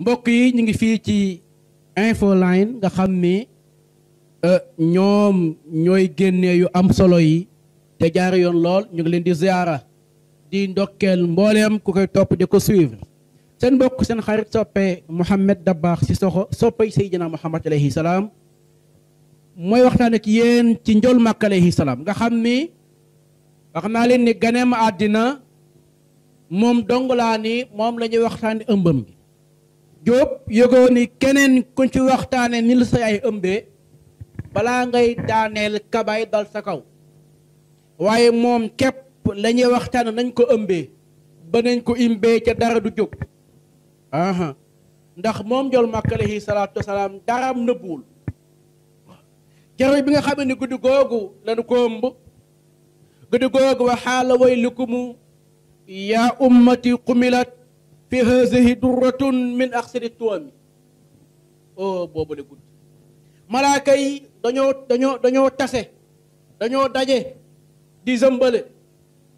mbokk yi ñu ngi fii ci info line nga xam ni ñoom ñooy génnee yu am solo yi te jaar yoon lool ñu ngi leen di ziara di ndokkeel mbooleem ku koy topp di ko suivre seen mbokk seen xarit soppe Mouhamed Dabakh Cissokho soppay Seydina Muhammad alayhi salaam mooy waxtaan ak yéen ci njol Makk alayhi salaam nga xam ni wax naa leen ni ganeem àddina moom dong laa ni moom la ñuy waxtaani ëmbam gi Jóob yëgoo ni keneen kuñ ci waxtaane ni la sa ay ëmbee balaa ngay daaneel kabaay dal sa kaw waaye moom képp la ñuy waxtaane nañ ko ëmbee ba nañ ko imbee ca dara du jóg ndax moom njol Makk alayhi salaatu wasalaam daraam nëbbuwul keroog bi nga xam ne guddi googu lañu ko ëmb guddi googu wa xaala waylukumu yaa ummati qumilat fi hazihi durratun min aksari tuwami boobu de guddi malaaka yi dañoo tase dañoo daje di zëmbale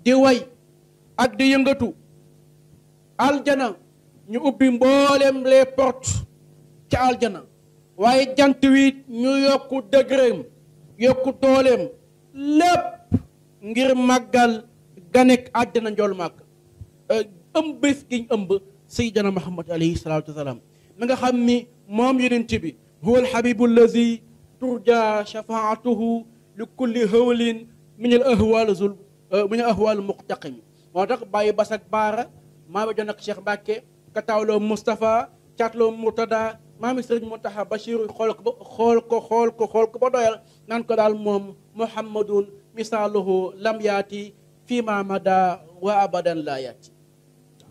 di way ak di yëngatu aljana ñu ubbi mboolem les portes ca aljana waaye jant wi ñu yokku dëgëreem yokku dooleem lépp ngir màggal ganek àddina njool Makk ëmb bés giñ ëmb Seydina Muhammad alayhi salaatu wasalaam mi nga xam ni moom yonent bi huwa alxabibu allazi turja shafaatuhu li kulli hawlin min al ahwal muqtaqimi moo tax bàyyi basak baara maa ba jon ak Cheikh Mbacke katawloo Moustapha caatloo Murtada maami Sëriñ Muntaxa Bachir xool ko ba doyal naan ko daal moom Muhammadun misaaluhu lam yaati fii ma mada wa abadan la yaati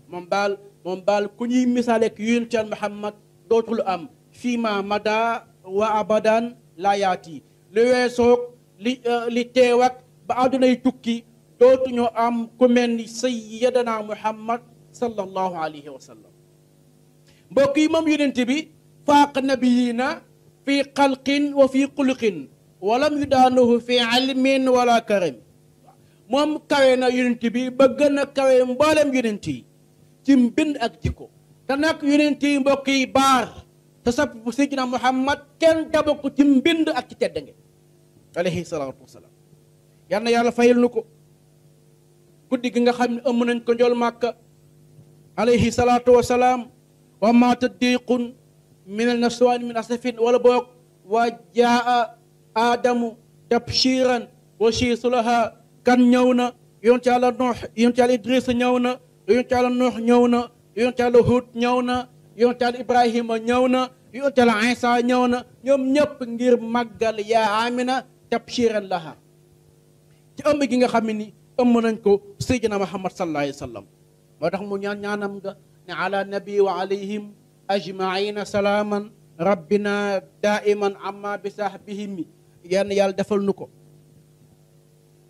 moom baal ku ñuy misaale ak yonent Yàlla Muhammad dootul am fii ma mada wa abadan la yaati li weesoog li teew ak ba àddunay tukki dootuñu am ku mel ni sayyidina Muhammad sallallahu alayhi wa sallam mbokk yi moom yonent bi faaq nabiyina fi xalqin wa fi xuluqin walam yudaanuhu fi ilmin wala karami moom kawe na yonent bi ba gën a kawe mboolem yonent yi ci mbind ak jikko te nag yonent yi mbokk yi baar te sapp bu Seydina Muhammad kenn daba ko ci mbind ak ci teddange alayhi salaatu wasalaam yal na yàlla fayal nu ko guddi gi nga xam ne ëmm nañ ko njool Makka alayhi salaatu wasalaam wa maata diiqun min al naswaan min asafin wala boog wa jaa aadamu tabshiran wa shiisulaha kan ñëw na yonent Yàlla Nuux yonent Yàlla Idrissa ñëw na yonent Yàlla Nuux ñëw na yonent Yàlla Huud ñëw na yonent Yàlla Ibrahima ñëw na yonent Yàlla Iisaa ñëw na ñoom ñëpp ngir màggal yaa Amina tabshiran laha ci ëmb gi nga xam ni ëmb nañ ko Seydina Muhammad sallallahu alayhi wa sallam moo tax mu ñaanam nga ne ala nabi wa alayhim ajmaina salaaman rabbina daiman amma bi sahbihim yenn yàlla defal nu ko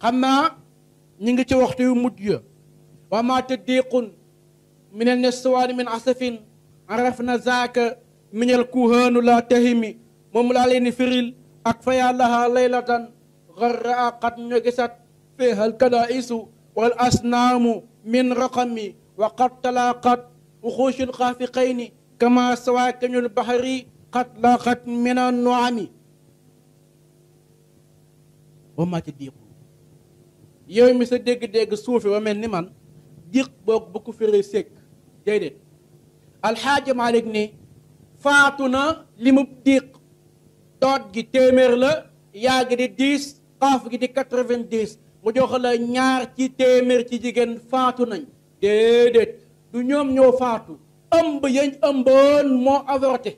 xam naa ñu ngi ci waxtu yu mujj ya wa ma taddiqun min al niswaan min asafin arafna zaaka min al kuhaanu la tahimi moom laa leen firil ak fa yàllaha laylatan garra qad ñu gisat fiha al kanaisu wal asnaamu min raqami wa qad talaqat wuxuushul xaafiqayni kama sawaakinul bahri qad laqat min an nuami wa ma taddiqun yow mi sa dégg-dégg suufi ba mel ni man diq boog bu ko firee sekk déedéet alxaaji Malik ni faatu na li mu diq doot gi téeméer la yaa gi di 10 xaaf gi di 90 mu jox la ñaar ci téeméer ci jigéen faatu nañ déedéet du ñoom ñoo faatu ëmb yañ ëmboon moo avorté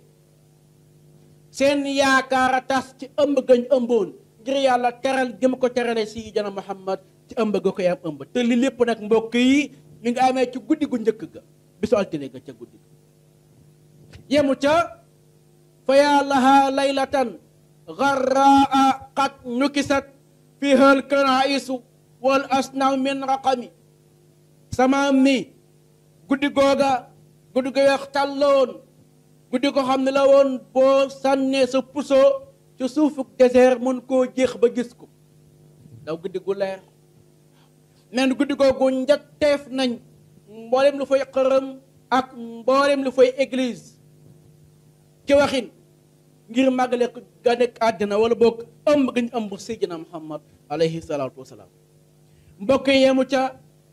seen yaakaar a tas ci ëmb gañ ëmboon ngir yàlla teral gi ma ko terale Sayyidina Muhammad ci ëmb ga koy am ëmb te li lépp nag mbokk yi mi ngi amee ci guddi gu njëkk ga bisu altine ga ca guddi ga yemu ca fa yaa laha laylatan garraa qad nukisat fiha al kanaisu wal asnaam min raqami sama mi guddi googa guddi go weex tàlloon guddi ko xam ne la woon boo sànnee sa puso ci suufuk désert mën koo jéex ba gis ko daw guddi gu leer neen guddi googu njatteef nañ mboolem lu fay xërëm ak mboolem lu fay église ci waxin ngir màggale ga nekk àddina wala boog ëmb gañ ëmb Seydina Muhammad alayhi salaatu wasalaam. mbokk yi yemu ca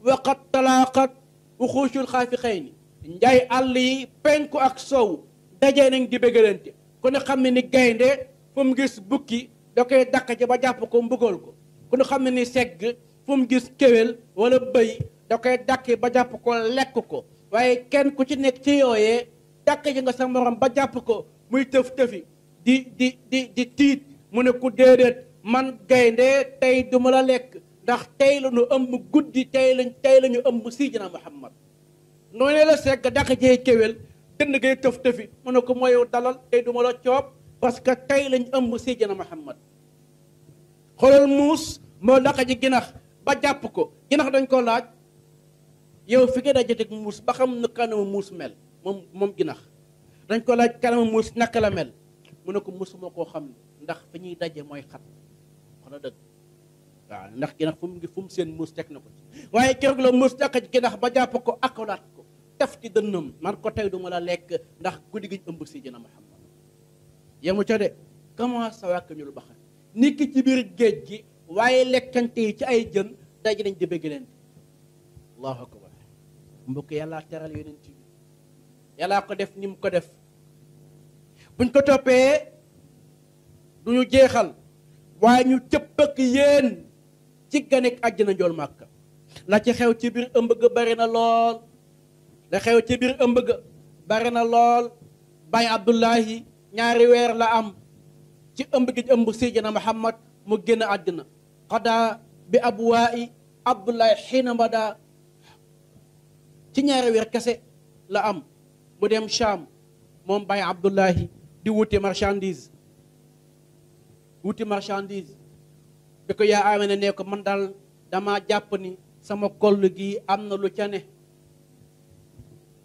waqat talaaqat wuxuusul xaafi xëy ni njaay àll yi penku ak sow dajee nañ di bëggalante ku ne xam ne ni gaynde fu mu gis bukki da koy dàq ci ba jàpp ko mbugal ko ku ne xam ne ni segg fu mu gis kéwél wala bëy da koy dàq ba jàpp ko lekk ko waaye kenn ku ci nekk ci yooyee dàq ji nga sa morom ba jàpp ko muy tëf tëfi di tiit mu ne ku déedéet man gaynde tey duma la lekk ndax tey la ñu ëmb guddi tey la ñu ëmb Seydina Muhammad noonu la segg dàq jee kéwél dënd ngay tëf tëfi mu ne ko mooy dalal tey duma la coob parce que tey lañ ëmb Seydina Muhammad. xoolal muus moo dàq ji ginax ba jàpp ko ginax dañ ko laaj yow fi nga dajetek muus ba xam na kanamu muus mel moom ginax dañ ko laaj kanamu muus naka la mel mu ne ko musuma koo xam ndax fi ñuy daje mooy xat xana dëgg waaw ndax ginax fu mu seen muus teg na ko ci waaye keroog la muus dàq ji ginax ba jàpp ko akolaat ko taf ci dënnam man ko tey duma la lekk ndax guddi gi ñu ëmb Seydina Muhammad yemu ca de commence sa wàkk ñu lu baxal nit ki ci biir géej gi waaye lekkante yi ci ay jën daje nañ di bëgg leen allahu akbar mbokk yàllaa teral yonent bi yàllaa ko def ni mu ko def buñ ko toppee duñu jeexal waaye ñu cëpp ak yéen ci ganek àjjana njool màkka la ci xew ci biir ëmb ga bari na lool la xew ci biir ëmb ga bari na lool Baay Abdullahi 2 weer la am ci ëmb gi ëmb Seydina Muhammad mu génn àddina xadaa bi abwaa'i Abdullahi xiina mbadaa ci 2 weer kese la am mu dem Cham moom Baay Abdullahi di wuti marchandise bi ko yaa Amina ne ko man daal dama jàpp ni sama koll gi am na lu ca ne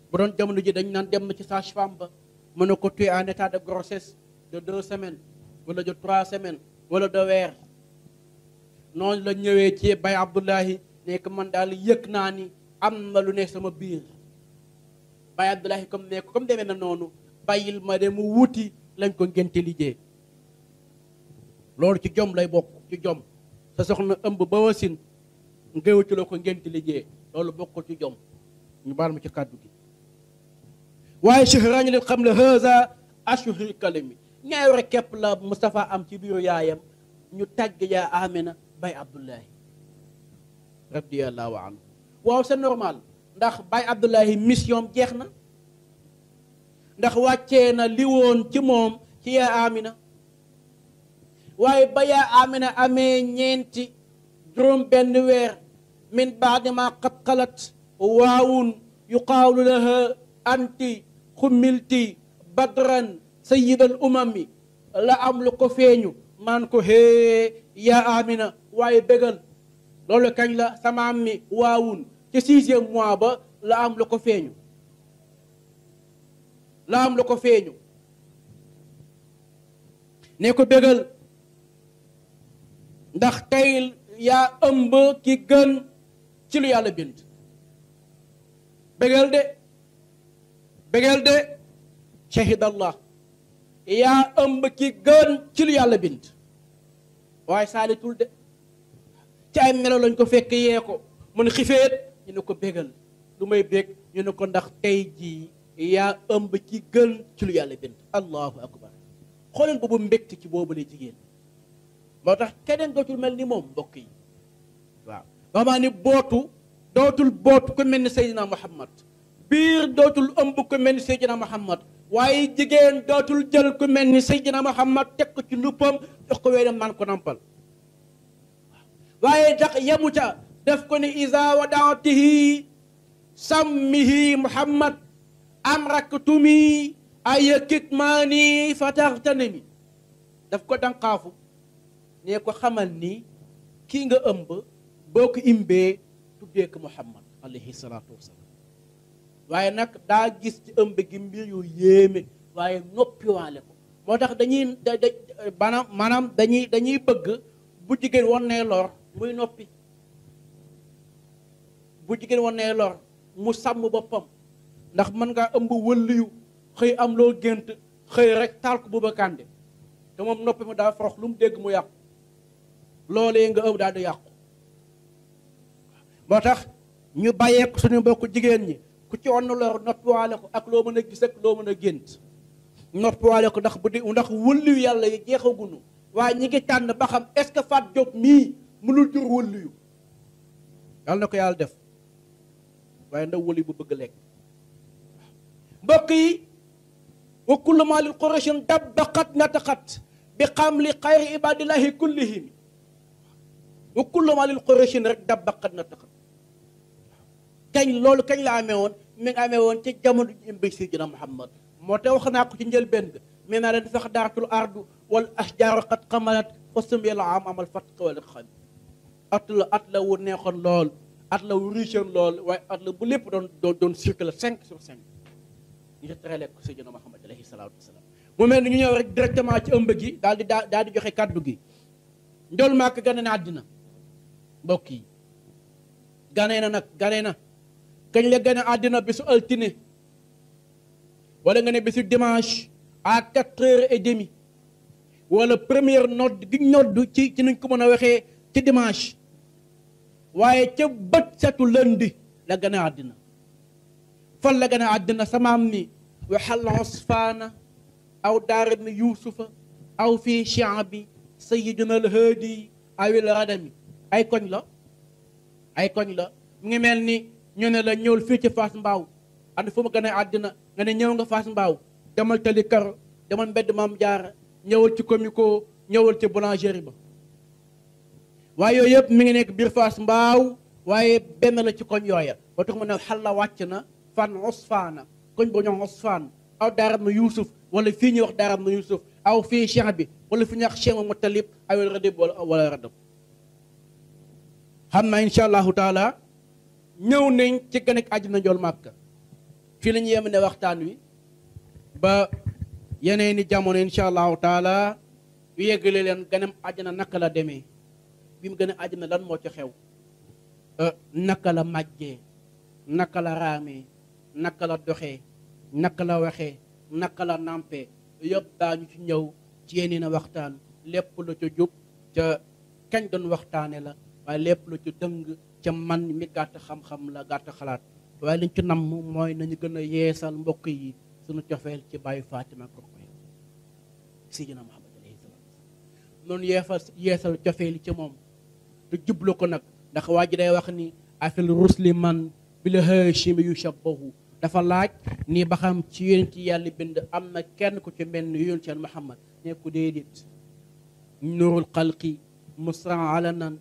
bu doon jamono ji dañ naan dem ci sage-femme ba mu ne ko tu es en état de grossesse de 2 semaines wala de 3 semaines wala de weer noonu la ñëwee ci Baay Abdullahi ne ko man daal yëg naa ni am na lu ne sama biir Baay Abdullahi comme demee na noonu bàyyil ma dem mu wuti lañ ko ngénte liggéey loolu ci jom lay bokk ci jom sa soxna ëmb ba wasin nga wuti la ko ngénte liggéey loolu bokkul ci jom ñu baal ma ci kàddu gi waaye shahraani leen xam ne haza ashhurul kalami 2 weer képp la Moustapha am ci biiru yaayam ñu tàgg yaa Amina Baay Abdullahi radiyallahu anhu waaw c'est normal ndax Baay Abdullahi mission jeex na ndax wàccee na li woon ci moom ci yaa Amina waaye ba yaa Amina amee 7 weer min baadi ma qad xalat waawun yuqaalu laha anti xummilti badran sayyidal umami la am lu ko feeñu maan ko hee yaa Amina waaye bégal loolu kañ la sama am mi waawun ci 6e mois ba la am lu ko feeñu ne ko bégal ndax tey yaa ëmb ki gën ci lu yàlla bind bégal de shahidallah yaa ëmb ki gën ci lu yàlla bind waaye saalitul de ci ay melo lañ ko fekk yee ko mun xifeet ñu ne ko bégal lu may bég ñu ne ko ndax tey jii yaa ëmb ki gën ci lu yàlla bind allahu akbar xoolal boobu mbégte ci boobu la jigéen moo tax keneen dootul mel ni moom mbokk yi waaw waxamaa ni dootul bootu ku mel ni Seydina Muhammad biir dootul ëmb ku mel ni Seydina Muhammad waaye jigéen dootul jël ku mel ni Seydina Muhammad teg ko ci luppam jox ko weenam man ko nampal waaye tax yemu ca def ko ni isa wadaatihi sammihi Muhammad amraktumi ay kitmaani fataxtanami daf ko danqaafu ne ko xamal ni kii nga ëmb boo ko imbee tuddee ko Muhammad alayhi salaatu wasalaam waaye nag daa gis ci ëmb gi mbir yu yéeme waaye noppiwaale ko moo tax dañuy bëgg bu jigéen won ne lor muy noppi bu jigéen wanee lor mu sàmm boppam ndax mën ngaa ëmb wëlliyu xëy am loo gént xëy rek taal ko Bouba Kandé te moom noppi mu daa forox lu mu dégg mu yàqu loolee nga ëmb daal di yàqu. moo tax ñu bàyyeeku suñu mbokku jigéen ñi ku ci wann lor noppiwaale ko ak loo mën a gis ak loo mën a gént noppiwaale ko ndax wëlliyu yàlla yi jeexagunu waaye ñi ngi tànn ba xam est-ce que Fatou Diop mii mënul jur wëlliyu yàlla na ko yàlla def waaye ndaw wëlliyu bu bëgg lekk mbokk yi wa kullu ma lil qurashin dabbaqat nataqat bi xamli xayri ibadillahi kullihim wa kullu ma lil qurashin rek dabbaqat nataqat kañ loolu kañ la amee woon mi nga amee woon ci jamono ji mbéy Seydina Muhammad moo tax wax naa ko ci njëlbéen ga mais naa leen sax daatul ardu wal ashjaaru qad qamalat fa sumiyal am amal fatq wala xam at la wu neexoon lool at la wu riche lool waaye at la bu lépp doon circuler 5/5 ñu traité ko Seydina Muhammad alayhi salaatu wasalaam mu mel ni ñu ñëw rek directement ci ëmb gi daal di joxe kàddu gi njool maak gane na àddina mbokk yi ganee na kañ la gane àddina bisu altine wala nga ne bisu dimanche à 4h30 wala première nodd gi nodd ci nuñ ko mën a waxee ci dimanche waaye ca bët setu lundi la gane àddina fan la gane àddina samaam ni waxal usfaana aw daara ibn yuusufa aw fii shaabi sayyidina al haadi awil radami ay koñ la mu ngi mel ni ñu ne la ñëwul fii ci Fass Mbaaw and fu mu gane àddina nga ne ñëw nga Fass Mbaaw demal tali karo demal mbedd Maam Jaara ñëwal ci comico ñëwal ci boulangerie ba waaye yooyu yëpp mi ngi nekk biir Fass Mbaaw waaye benn la ci koñ yooya ba tax mu ne xal la wàcc na fan usfaana koñ ba ñoom usfaan aw daaram na Yuusuf wala fii ñuy wax daaram na Yuusuf aw fii cheikh bi wala fi ñuy wax cheikh mu talib awel radib wala radab xam naa incha allahu taala ñëw nañ ci gën ak àddina njool màkka fii la ñu yem ne waxtaan wi ba yeneeni jamono incha allahu taala yu yeggale leen ganam àddina naka la demee bi mu gën a àddina lan moo ci xew naka la màjjee naka la raamee naka la doxee naka la waxee naka la nampee yëpp daañu ci ñëw ci yeneen a waxtaan lépp lu ca jub ca kañ doon waxtaane la waaye lépp lu ci dëng ca man mi gàtt xam-xam la gàtt xalaat waaye liñ ci namm mooy nañu gën a yeesal mbokk yi suñu cofeel ci bàyyi Fatima Kokoy Seydina Muhammad alayhi salaam noonu yeesal cofeel ci moom te jublu ko nag ndax waa ji day wax ni afil rusli man bi la hashimi yu shabbahu dafa laaj nii ba xam ci yonent ci yàlla bind am na kenn ku ci mel ni yonent seen Muhammad ne ko déedéet nurul xalqi musra alanan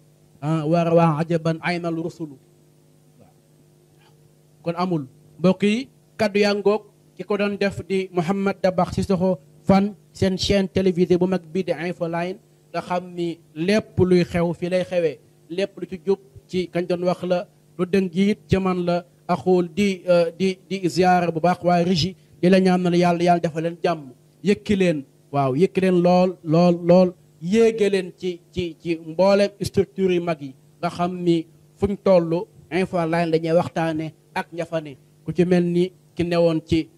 war waa ajaban aynal rusulu waaw kon amul mbokk yi kaddu yaa ngoog ki ko doon def di Mouhamed Dabakh Cissokho fan seen chaîne télévisée bu mag bii di Infoline nga xam ni lépp luy xew fii lay xewee lépp lu ci jub ci kañ doon wax la lu dëng it ci man la axul di ziyaara bu baax waaye régi di la ñaanal yàlla defal leen jàmm yëkki leen waaw yëkki leen lool yéege leen ci mboolem structure yu mag yi nga xam ni fuñ toll Infoline dañuy waxtaane ak ñafane ku ci mel ni ki newoon ci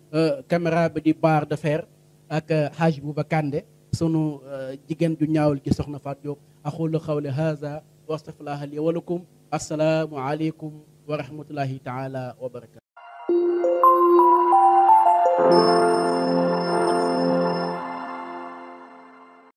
caméra bi di barre de fer ak Haj Bouba Kandé sunu jigéen ju ñaawul ci soxna Fatou Diop aqulu qawli hadha wa astaghfirullaha li wa lakum assalaamu aleykum wa rahmatullahi taala wa barakatu